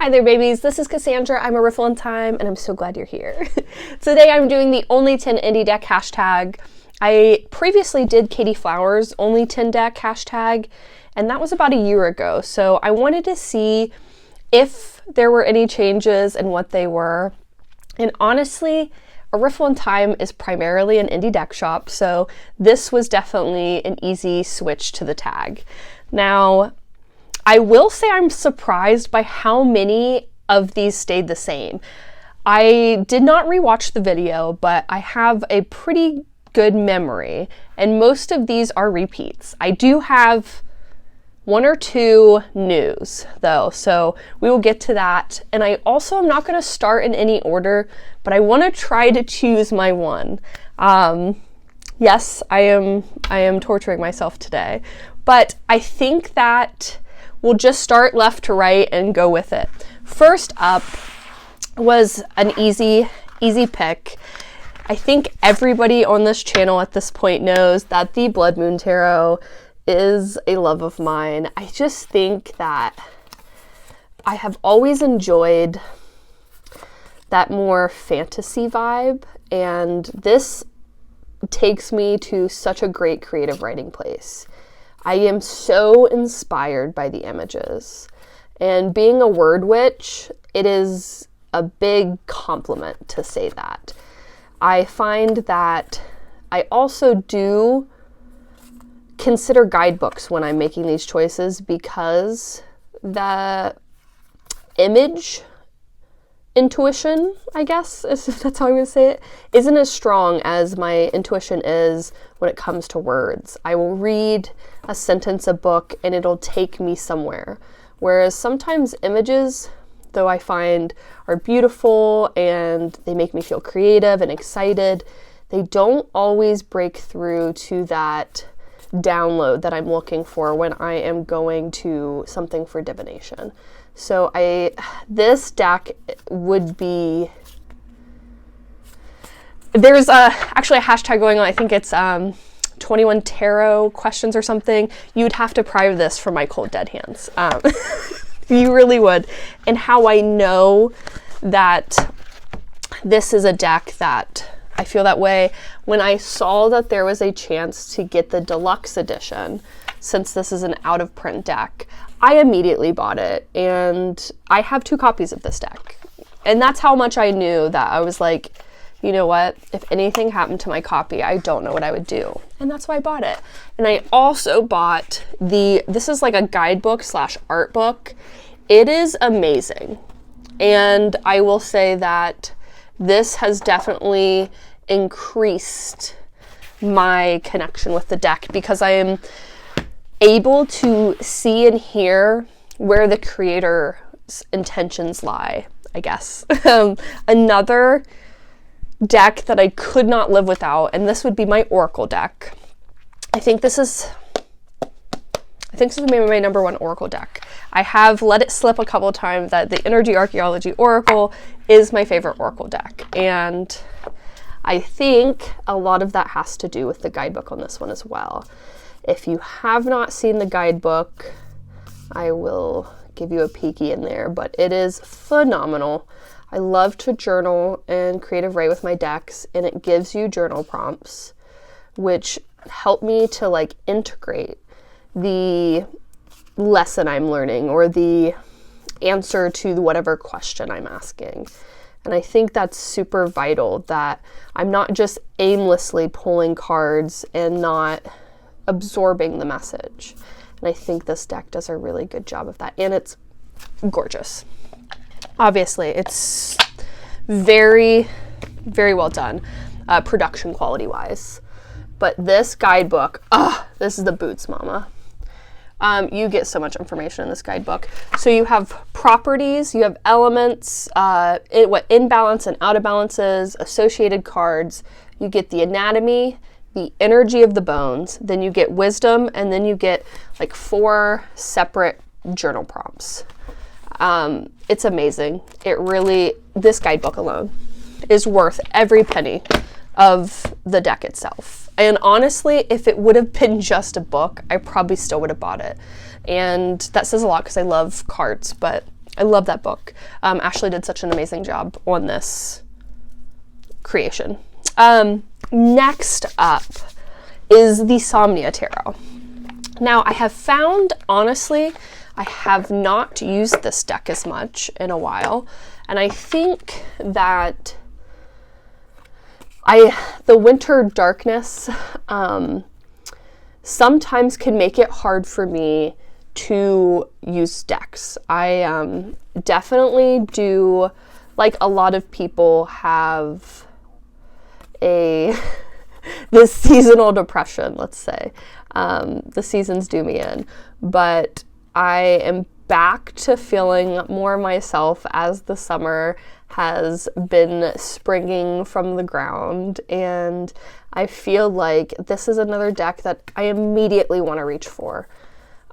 Hi there, babies. This is Cassandra. I'm a Riffle in Time, and I'm so glad you're here. Today I'm doing the Only 10 Indie Deck hashtag. I previously did Katie Flowers' Only 10 Deck hashtag, and that was about a year ago. So I wanted to see if there were any changes and what they were. And honestly, a Riffle in Time is primarily an indie deck shop, so this was definitely an easy switch to the tag. Now, I will say I'm surprised by how many of these stayed the same. I did not rewatch the video, but I have a pretty good memory, and most of these are repeats. I do have one or two news though, so we will get to that. And I also am not going to start in any order, but I want to try to choose my one. Yes, I am torturing myself today, but I think that we'll just start left to right and go with it. First up was an easy pick. I think everybody on this channel at this point knows that the Blood Moon Tarot is a love of mine. I just think that I have always enjoyed that more fantasy vibe, and this takes me to such a great creative writing place. I am so inspired by the images, and being a word witch, it is a big compliment to say that. I find that I also do consider guidebooks when I'm making these choices, because the image intuition, I guess, if that's how I'm going to say it, isn't as strong as my intuition is when it comes to words. I will read a sentence, a book, and it'll take me somewhere. Whereas sometimes images, though I find are beautiful and they make me feel creative and excited, they don't always break through to that download that I'm looking for when I am going to something for divination. So this deck would be, there's actually a hashtag going on, I think it's 21 tarot questions or something. You would have to pry this from my cold dead hands. You really would. And how I know that this is a deck that I feel that way, when I saw that there was a chance to get the deluxe edition, since this is an out of print deck, I immediately bought it, and I have 2 copies of this deck. And that's how much I knew that I was like, you know what, if anything happened to my copy, I don't know what I would do. And that's why I bought it. And I also bought this is like a guidebook / art book. It is amazing. And I will say that this has definitely increased my connection with the deck, because I am able to see and hear where the creator's intentions lie, I guess. Another deck that I could not live without, and this would be my Oracle deck. I think this is maybe my number 1 Oracle deck. I have let it slip a couple of times that the Energy Archaeology Oracle is my favorite Oracle deck, and I think a lot of that has to do with the guidebook on this one as well. If you have not seen the guidebook, I will give you a peeky in there, but it is phenomenal. I love to journal and creative write with my decks, and it gives you journal prompts, which help me to like integrate the lesson I'm learning or the answer to whatever question I'm asking. And I think that's super vital, that I'm not just aimlessly pulling cards and not absorbing the message. And I think this deck does a really good job of that. And it's gorgeous. Obviously, it's very, very well done, production quality wise. But this guidebook, this is the boots, mama. You get so much information in this guidebook. So you have properties, you have elements, imbalance and out of balances, associated cards. You get the anatomy, the energy of the bones, then you get wisdom, and then you get like 4 separate journal prompts. It's amazing. This guidebook alone is worth every penny of the deck itself. And honestly, if it would have been just a book, I probably still would have bought it. And that says a lot because I love cards, but I love that book. Ashley did such an amazing job on this creation. Next up is the Somnia Tarot. Now, I have found, honestly, I have not used this deck as much in a while, and I think that the winter darkness sometimes can make it hard for me to use decks. I definitely do, like a lot of people have this seasonal depression, let's say. The seasons do me in, but I am back to feeling more myself as the summer has been springing from the ground, and I feel like this is another deck that I immediately want to reach for.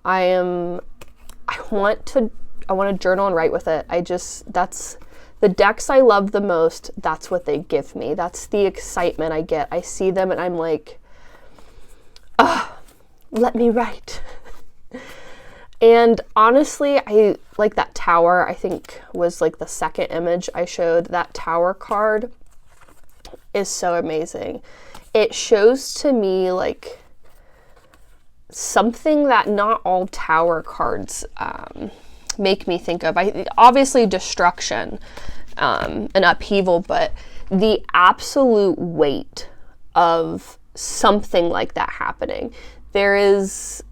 I want to journal and write with it. That's the decks I love the most. That's what they give me. That's the excitement I get. I see them and I'm like, oh, let me write. And honestly, I like that tower, I think was like the second image I showed. That tower card is so amazing. It shows to me like something that not all tower cards make me think of. Obviously destruction and upheaval, but the absolute weight of something like that happening. There is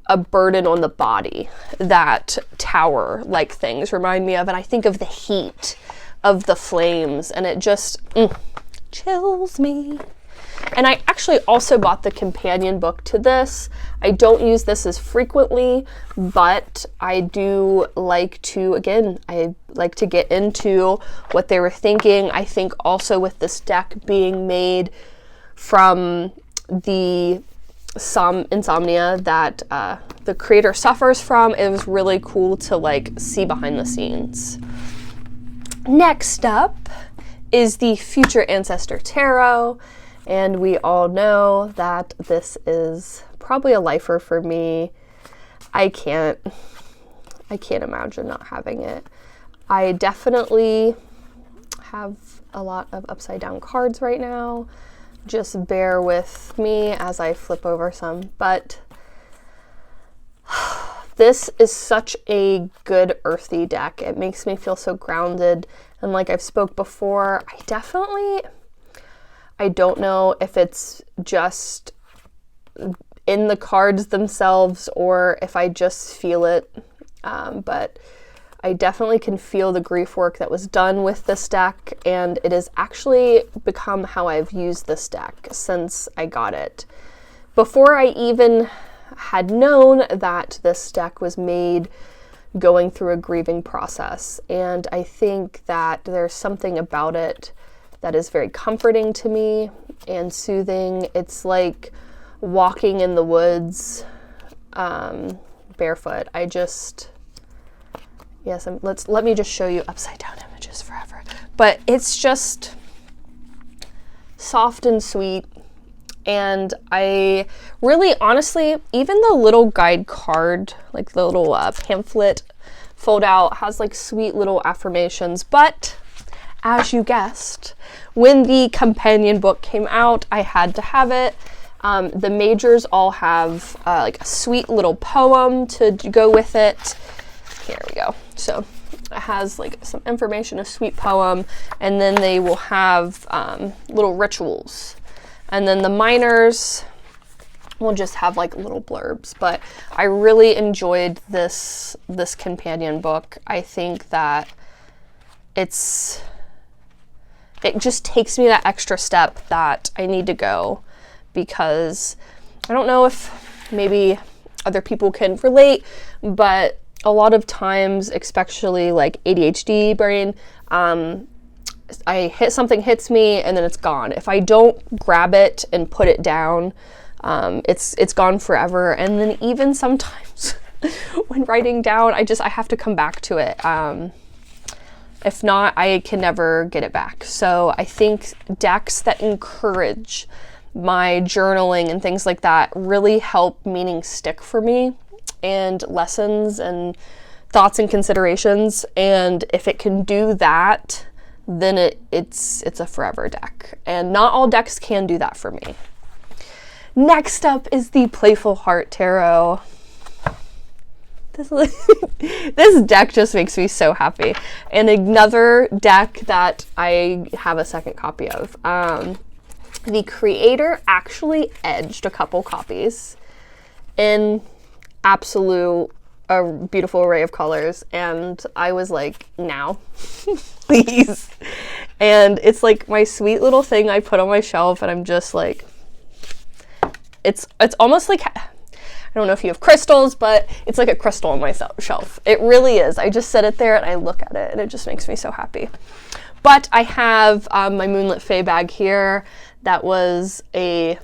a burden on the body that tower-like things remind me of, and I think of the heat of the flames, and it just chills me. And I actually also bought the companion book to this. I don't use this as frequently, but I do like to, again, I like to get into what they were thinking. I think also with this deck being made from the insomnia that the creator suffers from, it was really cool to like see behind the scenes. Next up is the Future Ancestor Tarot, and we all know that this is probably a lifer for me. I can't imagine not having it. I definitely have a lot of upside down cards right now. Just bear with me as I flip over some, but this is such a good earthy deck. It makes me feel so grounded, and like I've spoke before, I don't know if it's just in the cards themselves or if I just feel it, but I definitely can feel the grief work that was done with this deck, and it has actually become how I've used this deck since I got it. Before I even had known that this deck was made going through a grieving process, and I think that there's something about it that is very comforting to me and soothing. It's like walking in the woods barefoot. Let me just show you upside down images forever. But it's just soft and sweet. And I really, honestly, even the little guide card, like the little pamphlet fold out, has like sweet little affirmations. But as you guessed, when the companion book came out, I had to have it. The majors all have like a sweet little poem to go with it. Here we go. So it has like some information, a sweet poem, and then they will have little rituals. And then the minors will just have like little blurbs. But I really enjoyed this companion book. I think that it just takes me that extra step that I need to go, because I don't know if maybe other people can relate, but a lot of times, especially like ADHD brain, something hits me and then it's gone. If I don't grab it and put it down, it's gone forever. And then even sometimes when writing down, I have to come back to it. If not, I can never get it back. So I think decks that encourage my journaling and things like that really help meaning stick for me, and lessons and thoughts and considerations, and if it can do that, then it's a forever deck. And not all decks can do that for me. Next up is the Playful Heart Tarot. This deck just makes me so happy. And another deck that I have a second copy of. The creator actually edged a couple copies in absolute a beautiful array of colors, and I was like, now, please. And it's like my sweet little thing I put on my shelf, and I'm just like, it's almost like, I don't know if you have crystals, but it's like a crystal on my shelf. It really is. I just sit it there and I look at it, and it just makes me so happy. But I have my Moonlit Fae bag here. That was a,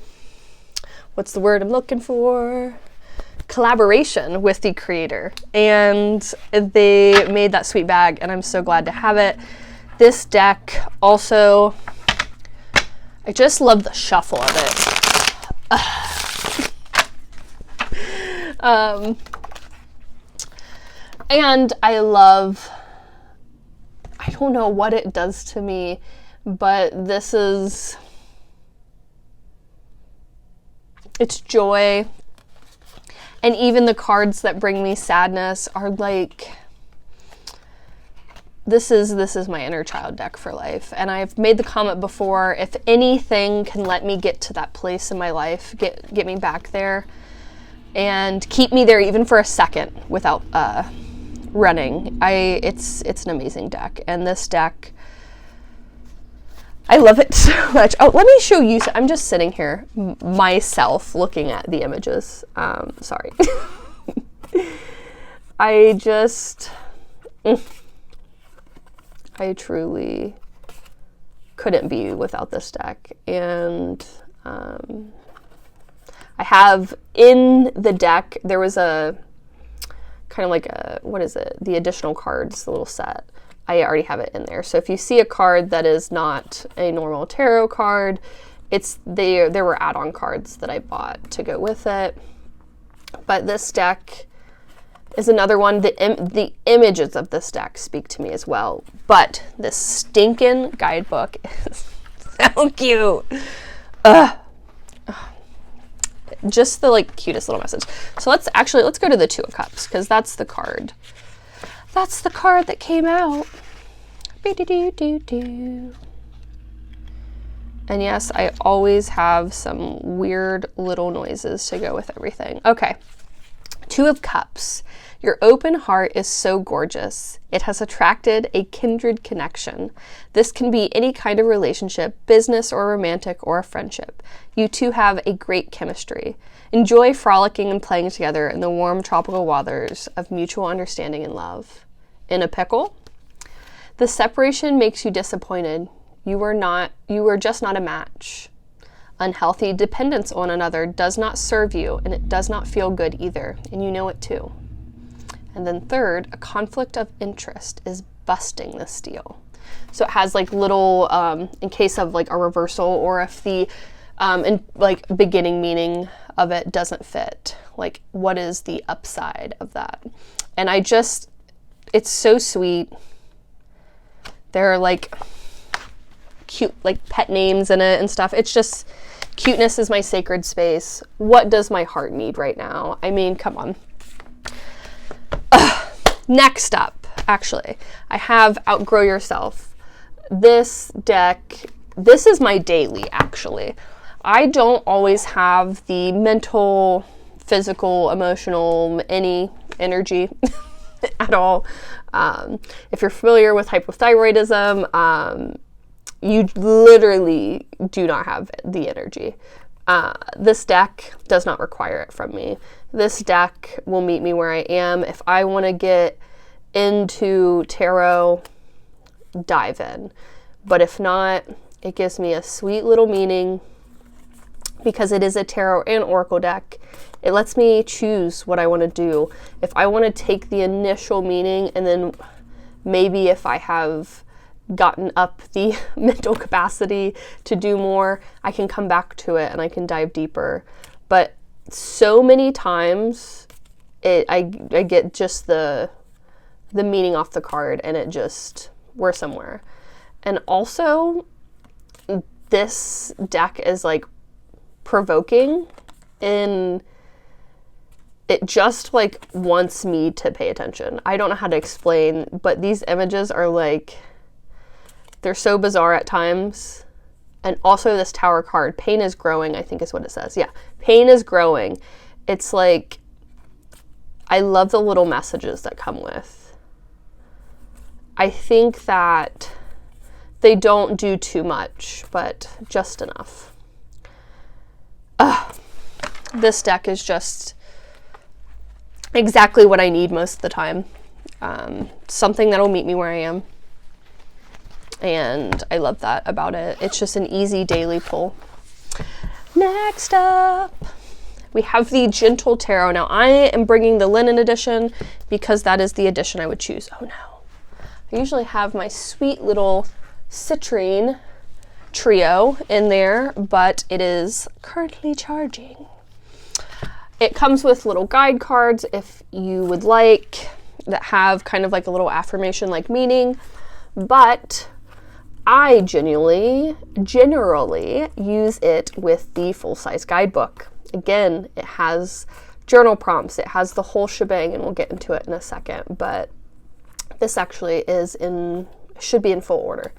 what's the word I'm looking for? Collaboration with the creator, and they made that sweet bag, and I'm so glad to have it. This deck also, I just love the shuffle of it. And I love, I don't know what it does to me, but this is, it's joy. And even the cards that bring me sadness are like, this is my inner child deck for life. And I've made the comment before, if anything can let me get to that place in my life, get me back there and keep me there even for a second without running, it's an amazing deck. And this deck, I love it so much. Oh, let me show you. I'm just sitting here myself looking at the images. Sorry. I truly couldn't be without this deck. And I have in the deck, there was a kind of like a, what is it? The additional cards, the little set. I already have it in there. So if you see a card that is not a normal tarot card, there were add-on cards that I bought to go with it. But this deck is another one. The images of this deck speak to me as well. But this stinking guidebook is so cute. Just the like cutest little message. So let's go to the Two of Cups, because that's the card. That's the card that came out. And yes, I always have some weird little noises to go with everything. Okay, Two of Cups. Your open heart is so gorgeous. It has attracted a kindred connection. This can be any kind of relationship, business or romantic or a friendship. You two have a great chemistry. Enjoy frolicking and playing together in the warm tropical waters of mutual understanding and love. In a pickle? The separation makes you disappointed. You are just not a match. Unhealthy dependence on another does not serve you, and it does not feel good either, and you know it too. And then third, a conflict of interest is busting this deal. So it has like little, in case of like a reversal, or if the beginning meaning of it doesn't fit, like what is the upside of that? And it's so sweet. There are like cute like pet names in it and stuff. It's just, cuteness is my sacred space. What does my heart need right now? I mean, come on. Next up, actually, I have Outgrow Yourself. This deck, this is my daily, actually. I don't always have the mental, physical, emotional, any energy at all. If you're familiar with hypothyroidism, you literally do not have the energy. This deck does not require it from me. This deck will meet me where I am. If I want to get into tarot, dive in. But if not, it gives me a sweet little meaning, because it is a tarot and oracle deck. It lets me choose what I want to do. If I want to take the initial meaning, and then maybe if I have gotten up the mental capacity to do more, I can come back to it and I can dive deeper. But so many times I get just the the meaning off the card and it just, we're somewhere. And also, this deck is like provoking, and it just like wants me to pay attention. I don't know how to explain, but these images are like, they're so bizarre at times. And also this Tower card, pain is growing, I think is what it says. Yeah, pain is growing. It's like, I love the little messages that come with. I think that they don't do too much, but just enough. This deck is just exactly what I need most of the time. Something that'll meet me where I am. And I love that about it. It's just an easy daily pull. Next up, we have the Gentle Tarot. Now, I am bringing the linen edition because that is the edition I would choose. Oh no. I usually have my sweet little citrine trio in there, but it is currently charging. It comes with little guide cards if you would like, that have kind of like a little affirmation like meaning, but I generally use it with the full-size guidebook. Again, it has journal prompts, it has the whole shebang, and we'll get into it in a second, but this actually should be in full order,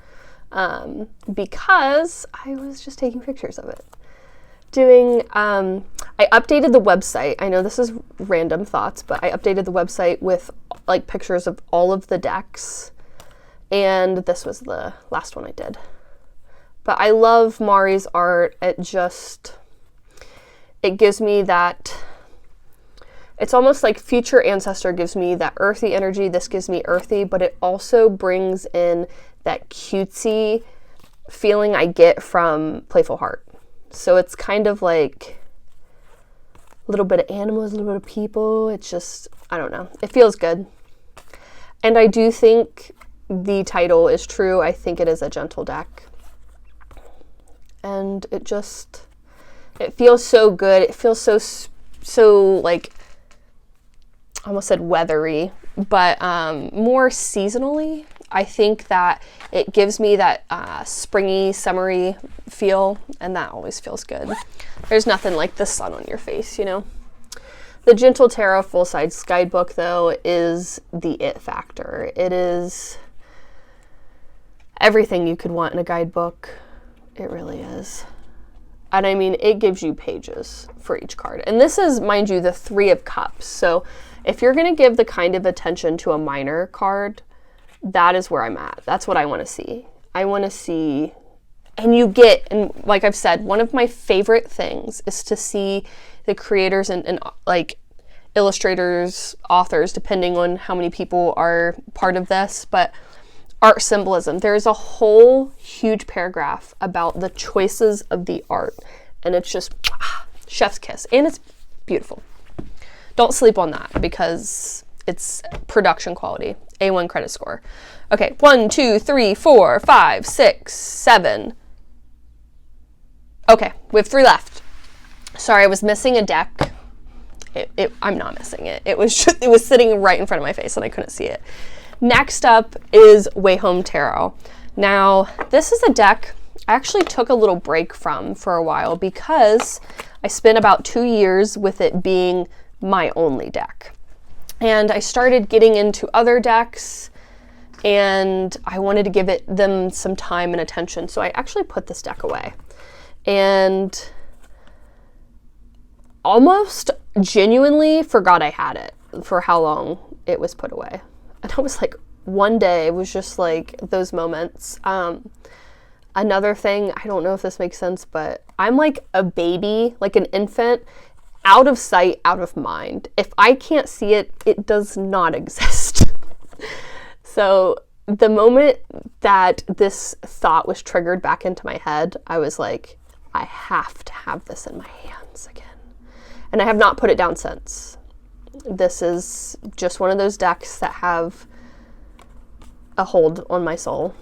because I was just taking pictures of it. I updated the website. I know this is random thoughts, but I updated the website with like pictures of all of the decks, and this was the last one I did. But I love Mari's art. It gives me that, it's almost like future Ancestor gives me that earthy energy. This gives me earthy, but it also brings in that cutesy feeling I get from Playful Heart. So it's kind of like a little bit of animals, a little bit of people. It's just, I don't know. It feels good. And I do think the title is true. I think it is a gentle deck. And it feels so good. It feels so like, I almost said weathery, but more seasonally. I think that it gives me that springy, summery feel, and that always feels good. There's nothing like the sun on your face, you know? The Gentle Tarot full-size guidebook, though, is the it factor. It is everything you could want in a guidebook. It really is. And I mean, it gives you pages for each card. And this is, mind you, the Three of Cups. So if you're going to give the kind of attention to a minor card, that is where I'm at. That's what I want to see. I want to see, and like I've said, one of my favorite things is to see the creators and like illustrators, authors, depending on how many people are part of this, but art symbolism. There's a whole huge paragraph about the choices of the art, and it's just chef's kiss, and it's beautiful. Don't sleep on that because it's production quality. A1 credit score. Okay, 1, 2, 3, 4, 5, 6, 7. Okay, we have 3 left. Sorry, I was missing a deck. I'm not missing it. It was sitting right in front of my face and I couldn't see it. Next up is Wayhome Tarot. Now, this is a deck I actually took a little break from for a while because I spent about 2 years with it being my only deck. And I started getting into other decks, and I wanted to give them some time and attention. So I actually put this deck away. And almost genuinely forgot I had it for how long it was put away. And I was like, one day, it was just like those moments. Another thing, I don't know if this makes sense, but I'm like a baby, like an infant, out of sight, out of mind. If I can't see it, it does not exist. So the moment that this thought was triggered back into my head, I was like, I have to have this in my hands again. And I have not put it down since. This is just one of those decks that have a hold on my soul.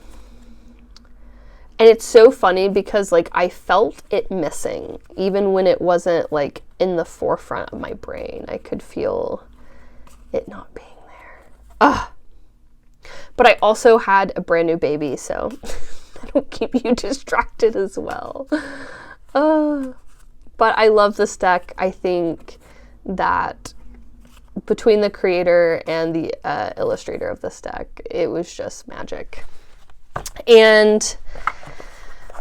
And it's so funny because like I felt it missing even when it wasn't like in the forefront of my brain. I could feel it not being there. but I also had a brand new baby, so that'll keep you distracted as well. But I love this deck. I think that between the creator and the illustrator of this deck, it was just magic. And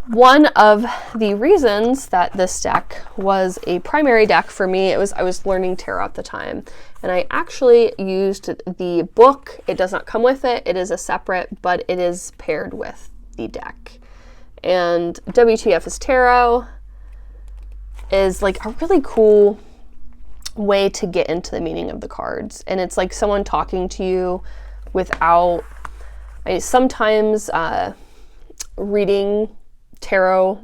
one of the reasons that this deck was a primary deck for me, I was learning tarot at the time, and I actually used the book. It does not come with it. It is a separate, but it is paired with the deck. And WTF is Tarot is like a really cool way to get into the meaning of the cards. And it's like someone talking to you without, sometimes reading tarot,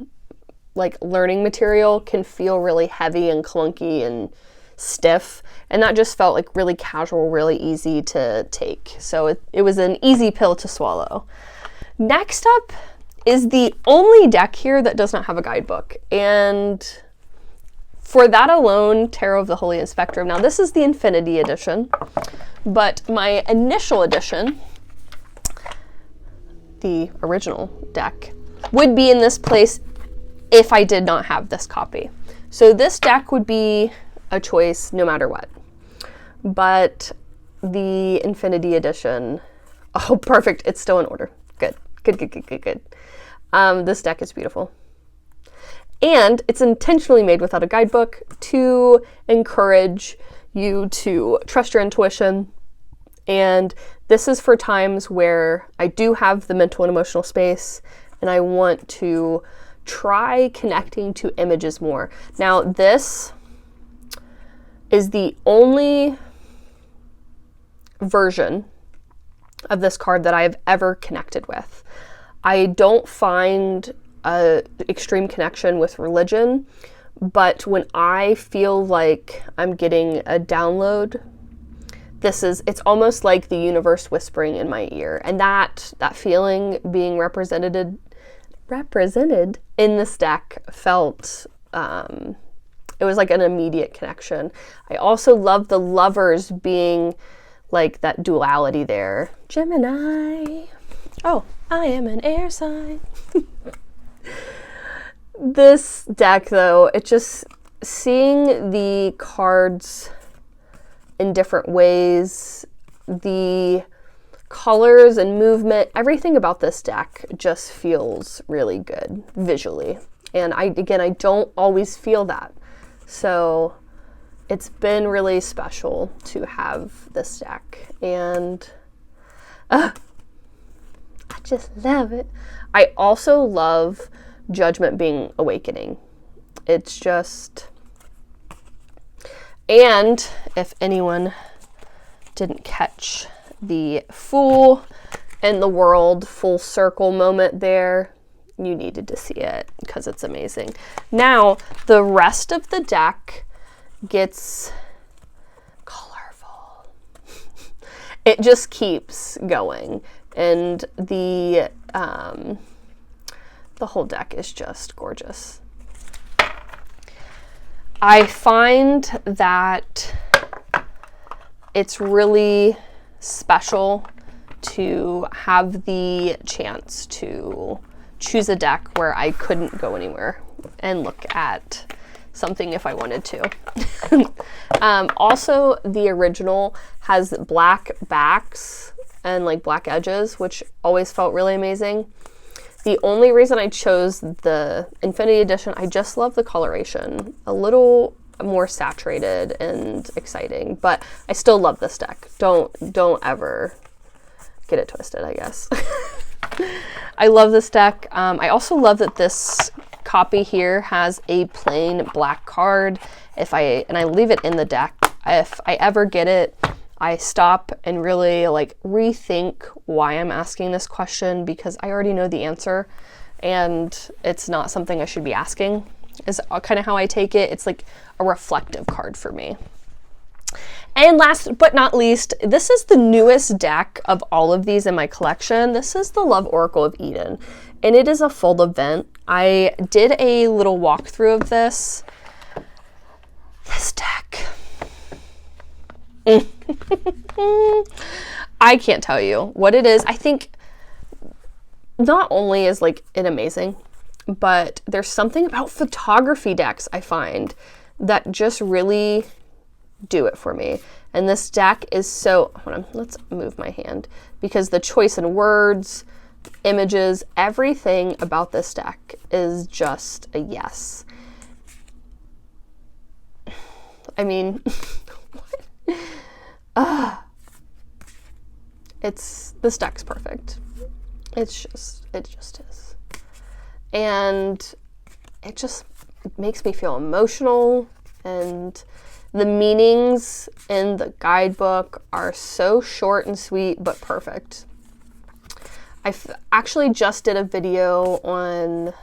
like learning material, can feel really heavy and clunky and stiff. And that just felt like really casual, really easy to take. So it was an easy pill to swallow. Next up is the only deck here that does not have a guidebook. And for that alone, Tarot of the Holy and Spectrum. Now this is the Infinity edition, but my initial edition, the original deck, would be in this place if I did not have this copy. So this deck would be a choice no matter what. But the Infinity edition, oh, perfect. It's still in order. Good. This deck is beautiful. And it's intentionally made without a guidebook to encourage you to trust your intuition. And this is for times where I do have the mental and emotional space and I want to try connecting to images more. Now, this is the only version of this card that I've ever connected with. I don't find a extreme connection with religion, but when I feel like I'm getting a download, it's almost like the universe whispering in my ear. And that feeling being represented in this deck felt, it was like an immediate connection. I also love the lovers being like that duality there. Gemini. Oh, I am an air sign. This deck, though, it just seeing the cards in different ways, the colors and movement, everything about this deck just feels really good visually. And I don't always feel that. So it's been really special to have this deck. And I just love it. I also love Judgment being Awakening. It's just, and if anyone didn't catch the Fool and the World full circle moment there, you needed to see it because it's amazing. Now, the rest of the deck gets colorful. It just keeps going. And the whole deck is just gorgeous. I find that it's really special to have the chance to choose a deck where I couldn't go anywhere and look at something if I wanted to. Also, the original has black backs and like black edges, which always felt really amazing. The only reason I chose the Infinity Edition, I just love the coloration. A little more saturated and exciting, but I still love this deck. Don't ever get it twisted, I guess. I love this deck. I also love that this copy here has a plain black card. And I leave it in the deck. If I ever get it, I stop and really like rethink why I'm asking this question, because I already know the answer and it's not something I should be asking, is kind of how I take it. It's like a reflective card for me. And last but not least, this is the newest deck of all of these in my collection. This is the Love Oracle of Eden, and it is a full event. I did a little walkthrough of this I can't tell you what it is. I think not only is like it amazing, but there's something about photography decks I find that just really do it for me. And this deck is so, hold on, let's move my hand, because the choice in words, images, everything about this deck is just a yes. I mean, this deck's perfect. It just is. And it just makes me feel emotional, and the meanings in the guidebook are so short and sweet, but perfect. I actually just did a video on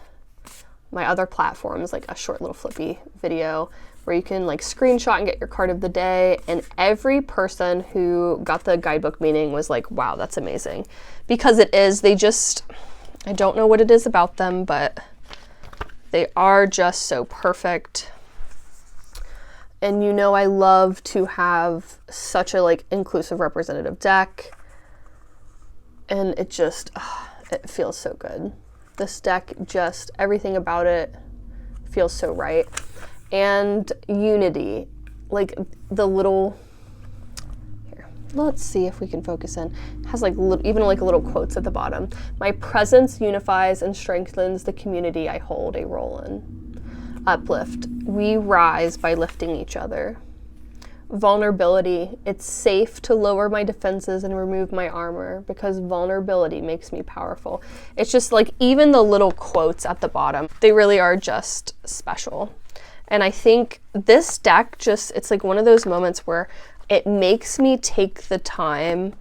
my other platforms, like a short little flippy video where you can like screenshot and get your card of the day, and every person who got the guidebook meaning was like, wow, that's amazing. Because it is, I don't know what it is about them, but they are just so perfect. And you know I love to have such a like inclusive representative deck, and it just, it feels so good. This deck, just everything about it feels so right. And unity, like the little, here, let's see if we can focus in. It has like even like little quotes at the bottom. My presence unifies and strengthens the community I hold a role in. Uplift, we rise by lifting each other. Vulnerability, it's safe to lower my defenses and remove my armor because vulnerability makes me powerful. It's just like even the little quotes at the bottom, they really are just special. And I think this deck it's like one of those moments where it makes me take the time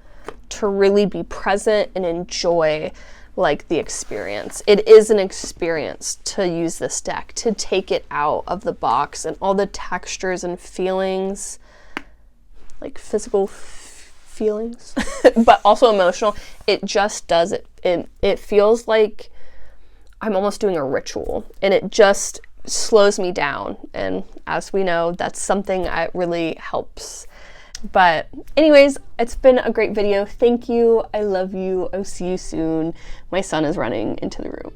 to really be present and enjoy like the experience. It is an experience to use this deck, to take it out of the box and all the textures and feelings, like physical feelings, but also emotional. It just does it. It feels like I'm almost doing a ritual, and it just slows me down. And as we know, that's something that really helps. But anyways, it's been a great video. Thank you. I love you. I'll see you soon. My son is running into the room.